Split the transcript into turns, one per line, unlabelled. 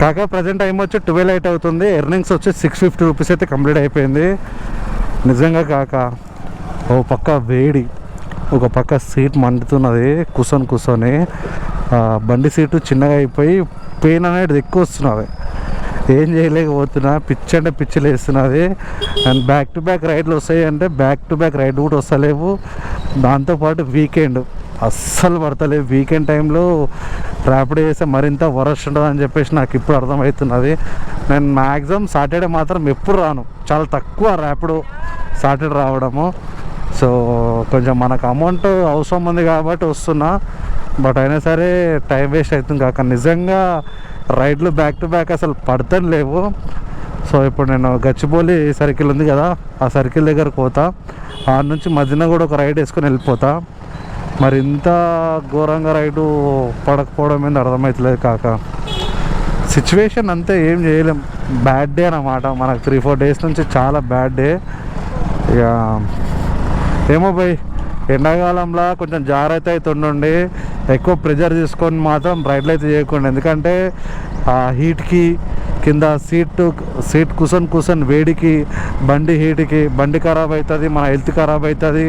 కాక present time వచ్చి 12:08 అవుతుంది. ఎర్నింగ్స్ వచ్చి 650 రూపీస్ అయితే కంప్లీట్ అయిపోయింది. నిజంగా కాక ఓ పక్క వేడి, ఒక పక్క సీట్ మండుతున్నది కూర్చొని బండి సీటు చిన్నగా అయిపోయి పెయిన్ అనేది ఎక్కువ వస్తున్నది. ఏం చేయలేకపోతున్నా, పిచ్చి అంటే పిచ్చిలు వేస్తున్నది. అండ్ బ్యాక్ టు బ్యాక్ రైడ్లు వస్తాయి అంటే బ్యాక్ టు బ్యాక్ రైడ్ కూడా వస్తలేవు. దాంతోపాటు వీకెండ్ అస్సలు పడతలేవు. వీకెండ్ టైంలో ర్యాపిడో చేస్తే మరింత వరస్ట్ ఉంటుంది అని చెప్పేసి నాకు ఇప్పుడు అర్థమవుతున్నది. నేను మ్యాక్సిమం సాటర్డే మాత్రం ఎప్పుడు రాను, చాలా తక్కువ ర్యాపిడో సాటర్డే రావడము. సో కొంచెం మనకు అమౌంట్ అవసరం ఉంది కాబట్టి వస్తున్నా, బట్ అయినా సరే టైం వేస్ట్ అవుతుంది కాక నిజంగా రైడ్లు బ్యాక్ టు బ్యాక్ అసలు పడతాను లేవు. సో ఇప్పుడు నేను గచ్చిబౌలి సర్కిల్ ఉంది కదా, ఆ సర్కిల్ దగ్గరకు పోతా, ఆడ నుంచి మధ్యన కూడా ఒక రైడ్ వేసుకొని వెళ్ళిపోతా. మరి ఇంత ఘోరంగా రైడు పడకపోవడం ఏంది అర్థమవుతలేదు కాక. సిచ్యువేషన్ అంతే, ఏం చేయలేం. బ్యాడ్ డే అన్నమాట మనకు. 3-4 డేస్ నుంచి చాలా బ్యాడ్ డే. ఇక ఏమో భయ్, ఎండాకాలంలో కొంచెం జాగ్రత్త అయితే ఉండండి. ఎక్కువ ప్రెజర్ తీసుకొని మాత్రం రైడ్లు అయితే చేయకండి. ఎందుకంటే ఆ హీట్కి కింద సీట్ కూర్చొని వేడికి బండి హీట్కి బండి ఖరాబ్ అవుతుంది, మన హెల్త్ ఖరాబ్ అవుతుంది.